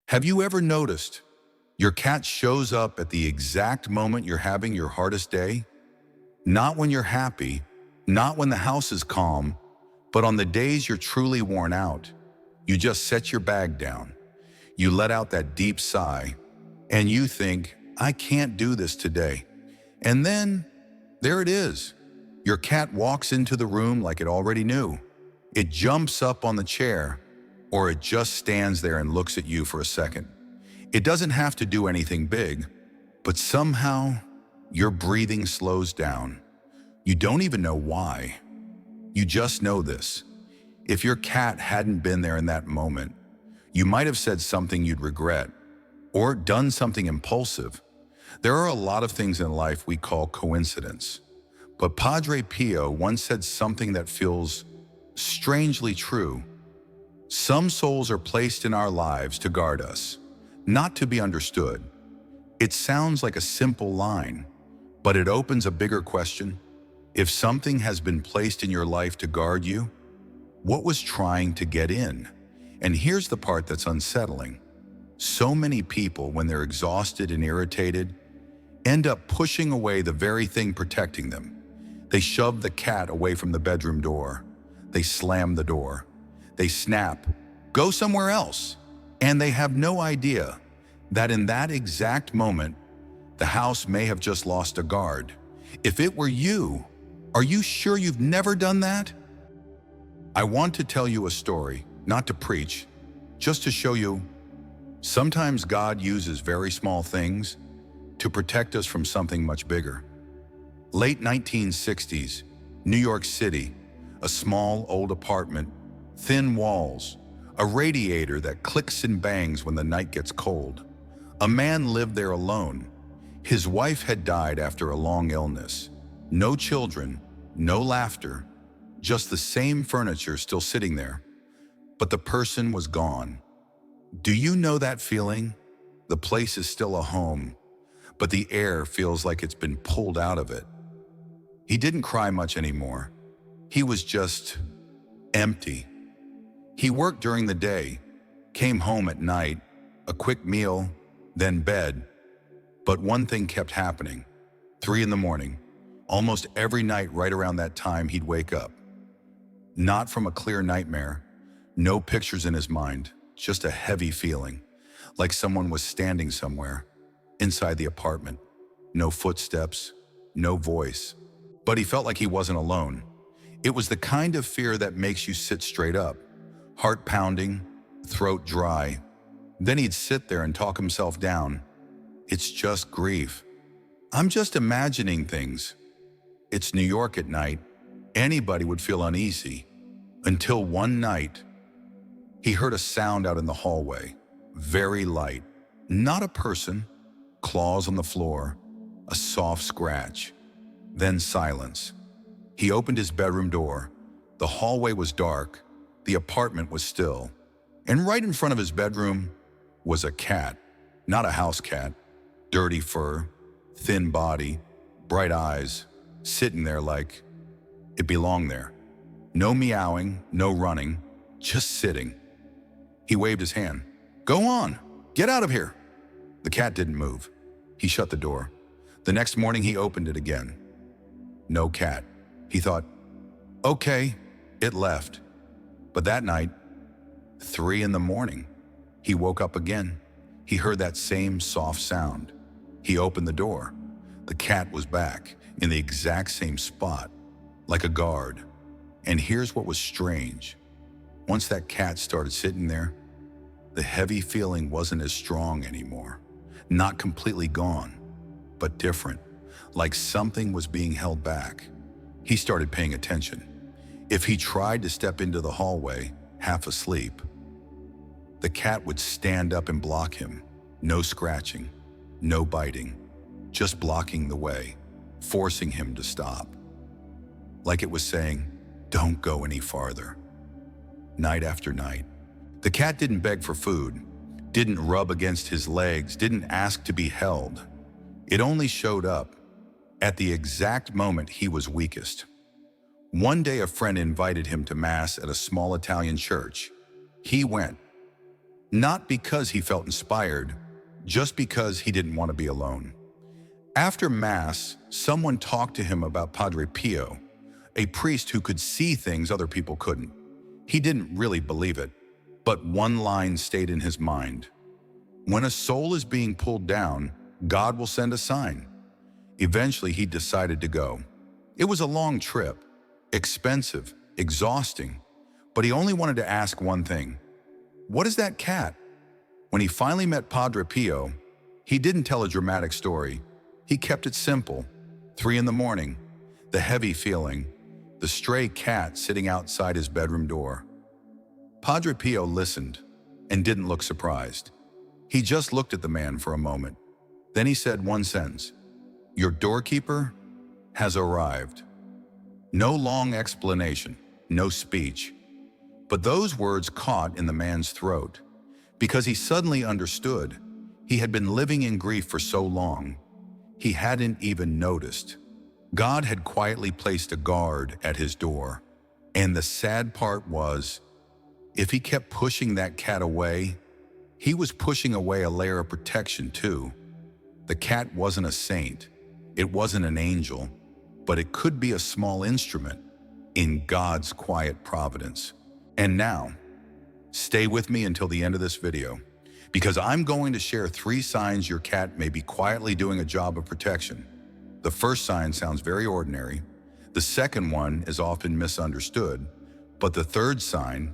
Have you ever noticed your cat shows up at the exact moment you're having your hardest day? Not when you're happy, not when the house is calm, but on the days you're truly worn out. You just set your bag down. You let out that deep sigh, and you think, I can't do this today. And then, there it is. Your cat walks into the room like it already knew. It jumps up on the chair, or it just stands there and looks at you for a second. It doesn't have to do anything big, but somehow your breathing slows down. You don't even know why. You just know this. If your cat hadn't been there in that moment, you might have said something you'd regret or done something impulsive. There are a lot of things in life we call coincidence, but Padre Pio once said something that feels strangely true. Some souls are placed in our lives to guard us, not to be understood. It sounds like a simple line, but it opens a bigger question. If something has been placed in your life to guard you, what was trying to get in? And here's the part that's unsettling. So many people, when they're exhausted and irritated, end up pushing away the very thing protecting them. They shove the cat away from the bedroom door. They slam the door. They snap, go somewhere else. And they have no idea that in that exact moment, the house may have just lost a guard. If it were you, are you sure you've never done that? I want to tell you a story, not to preach, just to show you sometimes God uses very small things to protect us from something much bigger. Late 1960s, New York City, a small old apartment, thin walls, a radiator that clicks and bangs when the night gets cold. A man lived there alone. His wife had died after a long illness. No children, no laughter, just the same furniture still sitting there. But the person was gone. Do you know that feeling? The place is still a home, but the air feels like it's been pulled out of it. He didn't cry much anymore. He was just empty. He worked during the day, came home at night, a quick meal, then bed. But one thing kept happening. 3 a.m, almost every night right around that time he'd wake up. Not from a clear nightmare, no pictures in his mind, just a heavy feeling, like someone was standing somewhere, inside the apartment. No footsteps, no voice. But he felt like he wasn't alone. It was the kind of fear that makes you sit straight up, heart pounding, throat dry. Then he'd sit there and talk himself down. It's just grief. I'm just imagining things. It's New York at night. Anybody would feel uneasy. Until one night, he heard a sound out in the hallway, very light. Not a person, claws on the floor, a soft scratch. Then silence. He opened his bedroom door. The hallway was dark. The apartment was still. And right in front of his bedroom was a cat. Not a house cat. Dirty fur, thin body, bright eyes, sitting there like it belonged there. No meowing, no running, just sitting. He waved his hand. Go on, get out of here. The cat didn't move. He shut the door. The next morning he opened it again. No cat. He thought, okay, it left. But that night, 3 a.m, he woke up again. He heard that same soft sound. He opened the door. The cat was back in the exact same spot, like a guard. And here's what was strange. Once that cat started sitting there, the heavy feeling wasn't as strong anymore. Not completely gone, but different, like something was being held back. He started paying attention. If he tried to step into the hallway, half asleep, the cat would stand up and block him. No scratching, no biting, just blocking the way, forcing him to stop. Like it was saying, don't go any farther. Night after night, the cat didn't beg for food, didn't rub against his legs, didn't ask to be held. It only showed up at the exact moment he was weakest. One day a friend invited him to mass at a small Italian church. He went. Not because he felt inspired, just because he didn't want to be alone. After Mass, someone talked to him about Padre Pio, a priest who could see things other people couldn't. He didn't really believe it, but one line stayed in his mind. When a soul is being pulled down, God will send a sign. Eventually, he decided to go. It was a long trip, expensive, exhausting, but he only wanted to ask one thing. What is that cat? When he finally met Padre Pio, he didn't tell a dramatic story. He kept it simple. 3 in the morning, the heavy feeling, the stray cat sitting outside his bedroom door. Padre Pio listened and didn't look surprised. He just looked at the man for a moment. Then he said one sentence, "Your doorkeeper has arrived." No long explanation, no speech. But those words caught in the man's throat, because he suddenly understood. He had been living in grief for so long, he hadn't even noticed. God had quietly placed a guard at his door. And the sad part was, if he kept pushing that cat away, he was pushing away a layer of protection too. The cat wasn't a saint, it wasn't an angel, but it could be a small instrument in God's quiet providence. And now, stay with me until the end of this video, because I'm going to share 3 signs your cat may be quietly doing a job of protection. The first sign sounds very ordinary. The second one is often misunderstood, but the third sign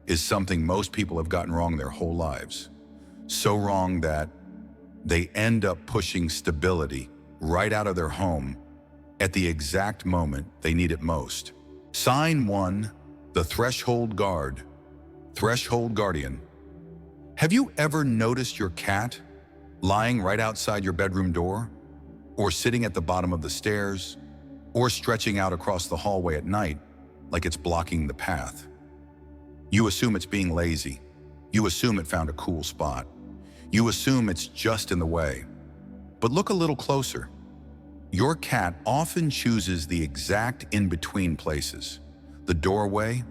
is something most people have gotten wrong their whole lives. So wrong that they end up pushing stability right out of their home at the exact moment they need it most. Sign 1, the threshold guard, threshold guardian. Have you ever noticed your cat lying right outside your bedroom door, or sitting at the bottom of the stairs, or stretching out across the hallway at night like it's blocking the path? You assume it's being lazy. You assume it found a cool spot. You assume it's just in the way. But look a little closer. Your cat often chooses the exact in-between places: the doorway,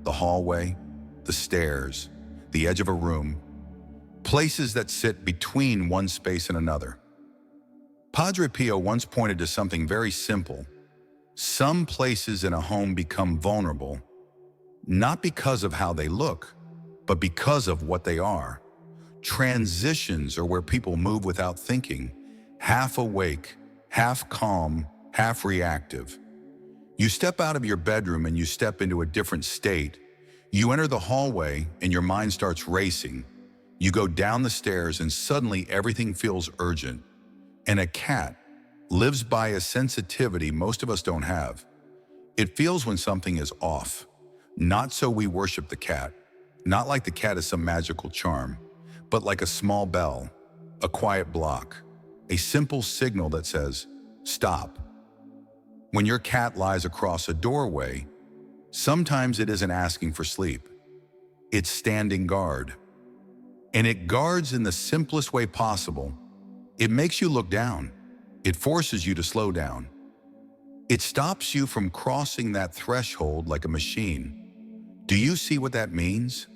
the hallway, the stairs, the edge of a room, places that sit between one space and another. Padre Pio once pointed to something very simple. Some places in a home become vulnerable, not because of how they look, but because of what they are. Transitions are where people move without thinking, half awake, half calm, half reactive. You step out of your bedroom and you step into a different state. You enter the hallway and your mind starts racing. You go down the stairs and suddenly everything feels urgent. And a cat lives by a sensitivity most of us don't have. It feels when something is off. Not so we worship the cat, not like the cat is some magical charm, but like a small bell, a quiet block, a simple signal that says, stop. When your cat lies across a doorway, sometimes it isn't asking for sleep. It's standing guard. And it guards in the simplest way possible. It makes you look down. It forces you to slow down. It stops you from crossing that threshold like a machine. Do you see what that means?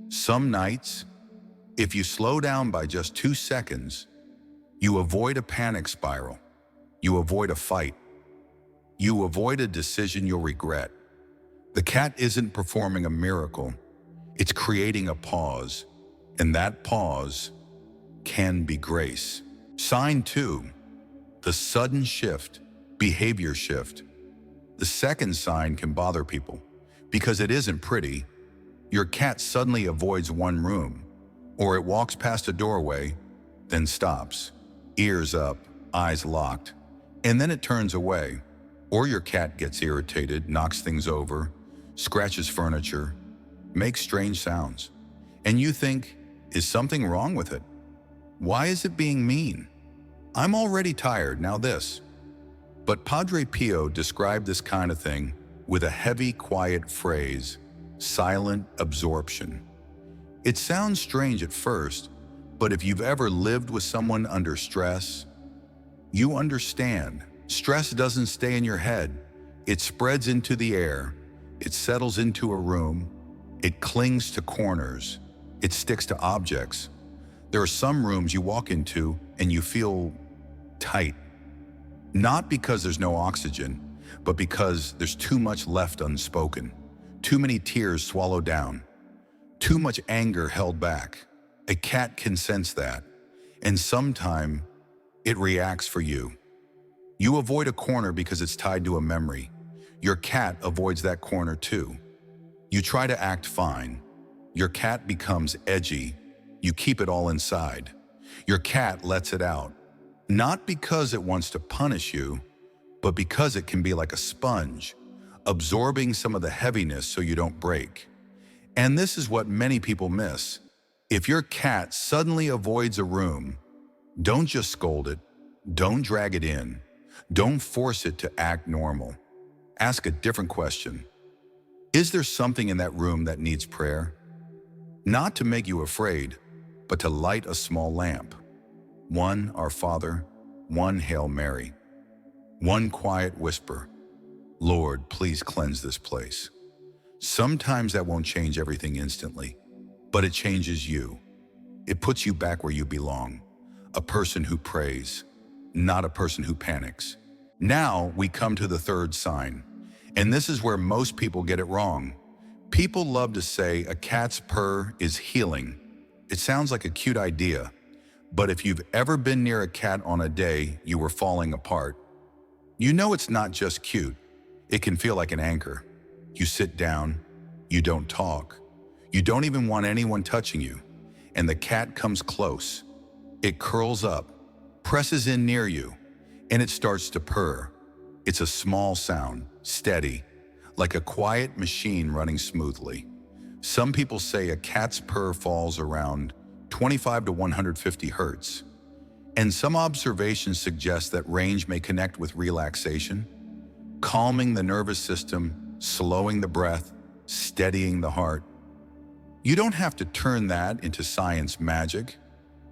Some nights, if you slow down by just 2 seconds, you avoid a panic spiral. You avoid a fight. You avoid a decision you'll regret. The cat isn't performing a miracle. It's creating a pause, and that pause can be grace. Sign 2, the sudden shift, behavior shift. The second sign can bother people because it isn't pretty. Your cat suddenly avoids one room, or it walks past a doorway, then stops, ears up, eyes locked, and then it turns away. Or your cat gets irritated, knocks things over, scratches furniture, makes strange sounds. And you think, is something wrong with it? Why is it being mean? I'm already tired, now this. But Padre Pio described this kind of thing with a heavy, quiet phrase, silent absorption. It sounds strange at first, but if you've ever lived with someone under stress, you understand. Stress doesn't stay in your head. It spreads into the air. It settles into a room. It clings to corners. It sticks to objects. There are some rooms you walk into and you feel tight. Not because there's no oxygen, but because there's too much left unspoken. Too many tears swallowed down. Too much anger held back. A cat can sense that, and sometime it reacts for you. You avoid a corner because it's tied to a memory. Your cat avoids that corner too. You try to act fine. Your cat becomes edgy. You keep it all inside. Your cat lets it out. Not because it wants to punish you, but because it can be like a sponge, absorbing some of the heaviness so you don't break. And this is what many people miss. If your cat suddenly avoids a room, don't just scold it. Don't drag it in. Don't force it to act normal. Ask a different question. Is there something in that room that needs prayer? Not to make you afraid, but to light a small lamp. One Our Father, one Hail Mary, one quiet whisper. Lord, please cleanse this place. Sometimes that won't change everything instantly, but it changes you. It puts you back where you belong, a person who prays, not a person who panics. Now we come to the third sign, and this is where most people get it wrong. People love to say a cat's purr is healing. It sounds like a cute idea, but if you've ever been near a cat on a day you were falling apart, you know it's not just cute. It can feel like an anchor. You sit down, you don't talk, you don't even want anyone touching you, and the cat comes close. It curls up, presses in near you, and it starts to purr. It's a small sound, steady, like a quiet machine running smoothly. Some people say a cat's purr falls around 25 to 150 hertz, and some observations suggest that range may connect with relaxation, calming the nervous system, slowing the breath, steadying the heart. You don't have to turn that into science magic,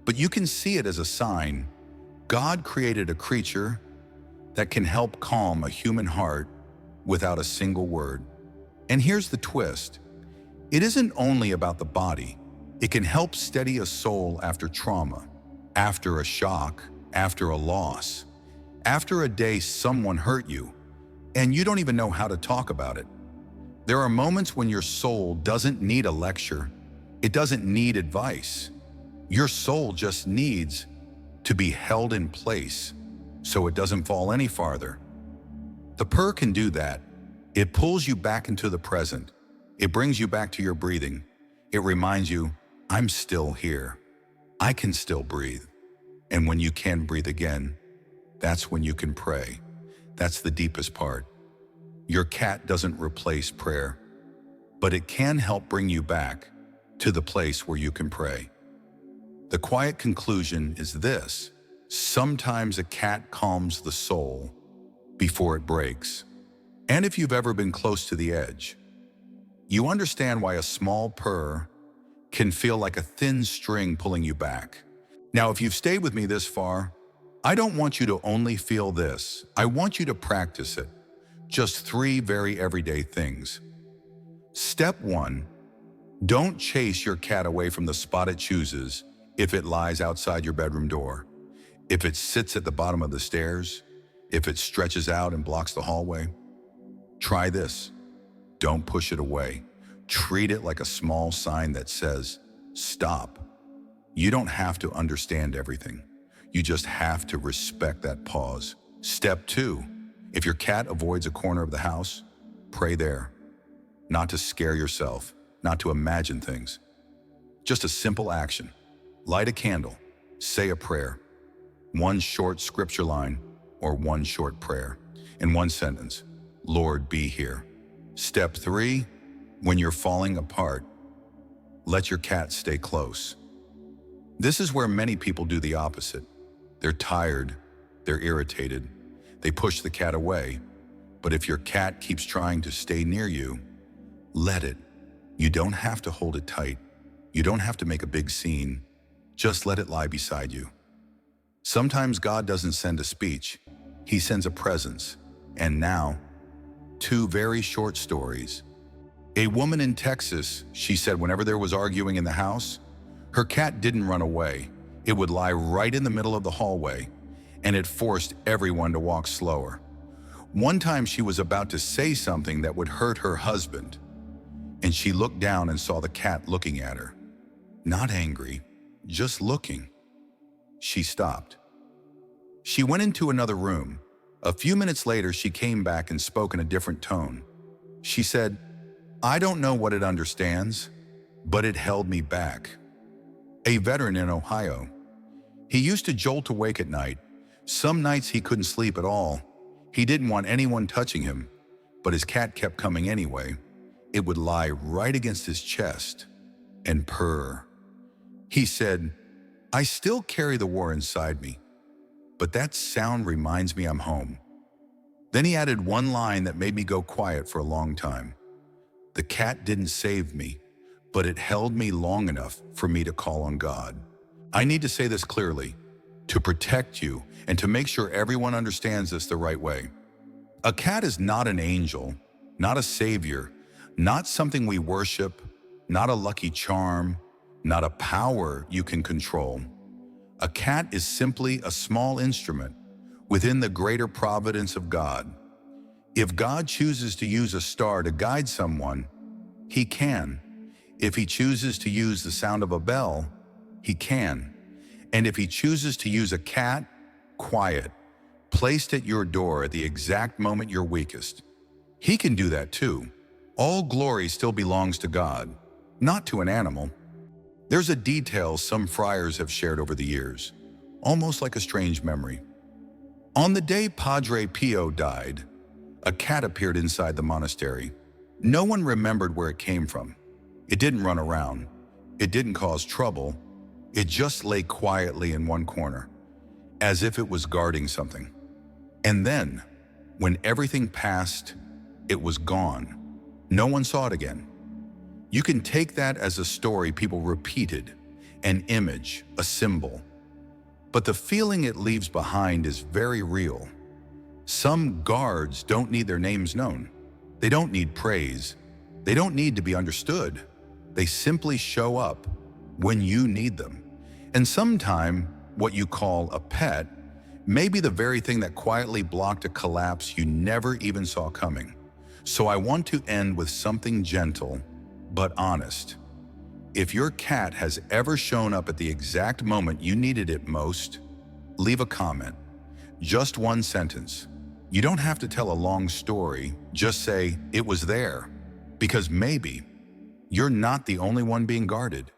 but you can see it as a sign. God created a creature that can help calm a human heart without a single word. And here's the twist. It isn't only about the body. It can help steady a soul after trauma, after a shock, after a loss, after a day someone hurt you, and you don't even know how to talk about it. There are moments when your soul doesn't need a lecture. It doesn't need advice. Your soul just needs to be held in place so it doesn't fall any farther. The purr can do that. It pulls you back into the present. It brings you back to your breathing. It reminds you, I'm still here. I can still breathe. And when you can breathe again, that's when you can pray. That's the deepest part. Your cat doesn't replace prayer, but it can help bring you back to the place where you can pray. The quiet conclusion is this: sometimes a cat calms the soul before it breaks. And if you've ever been close to the edge, you understand why a small purr can feel like a thin string pulling you back. Now, if you've stayed with me this far, I don't want you to only feel this. I want you to practice it. Just 3 very everyday things. Step 1, don't chase your cat away from the spot it chooses if it lies outside your bedroom door, if it sits at the bottom of the stairs, if it stretches out and blocks the hallway. Try this. Don't push it away. Treat it like a small sign that says, stop. You don't have to understand everything. You just have to respect that pause. Step 2, if your cat avoids a corner of the house, pray there. Not to scare yourself, not to imagine things. Just a simple action. Light a candle, say a prayer. 1 short scripture line or 1 short prayer. In 1 sentence, Lord, be here. Step 3, when you're falling apart, let your cat stay close. This is where many people do the opposite. They're tired, they're irritated, they push the cat away. But if your cat keeps trying to stay near you, let it. You don't have to hold it tight. You don't have to make a big scene. Just let it lie beside you. Sometimes God doesn't send a speech. He sends a presence. And now, 2 very short stories. A woman in Texas, she said whenever there was arguing in the house, her cat didn't run away. It would lie right in the middle of the hallway, and it forced everyone to walk slower. One time she was about to say something that would hurt her husband, and she looked down and saw the cat looking at her. Not angry, just looking. She stopped. She went into another room. A few minutes later, she came back and spoke in a different tone. She said, "I don't know what it understands, but it held me back." A veteran in Ohio. He used to jolt awake at night. Some nights he couldn't sleep at all. He didn't want anyone touching him, but his cat kept coming anyway. It would lie right against his chest and purr. He said, "I still carry the war inside me, but that sound reminds me I'm home." Then he added one line that made me go quiet for a long time. "The cat didn't save me, but it held me long enough for me to call on God." I need to say this clearly, to protect you and to make sure everyone understands this the right way. A cat is not an angel, not a savior, not something we worship, not a lucky charm, not a power you can control. A cat is simply a small instrument within the greater providence of God. If God chooses to use a star to guide someone, He can. If He chooses to use the sound of a bell, He can. And if He chooses to use a cat, quiet, placed at your door at the exact moment you're weakest, He can do that too. All glory still belongs to God, not to an animal. There's a detail some friars have shared over the years, almost like a strange memory. On the day Padre Pio died, a cat appeared inside the monastery. No one remembered where it came from. It didn't run around. It didn't cause trouble. It just lay quietly in one corner, as if it was guarding something. And then, when everything passed, it was gone. No one saw it again. You can take that as a story people repeated, an image, a symbol. But the feeling it leaves behind is very real. Some guards don't need their names known. They don't need praise. They don't need to be understood. They simply show up when you need them. And sometime, what you call a pet may be the very thing that quietly blocked a collapse you never even saw coming. So I want to end with something gentle, but honest. If your cat has ever shown up at the exact moment you needed it most, leave a comment. Just one sentence. You don't have to tell a long story. Just say, "It was there." Because maybe you're not the only one being guarded.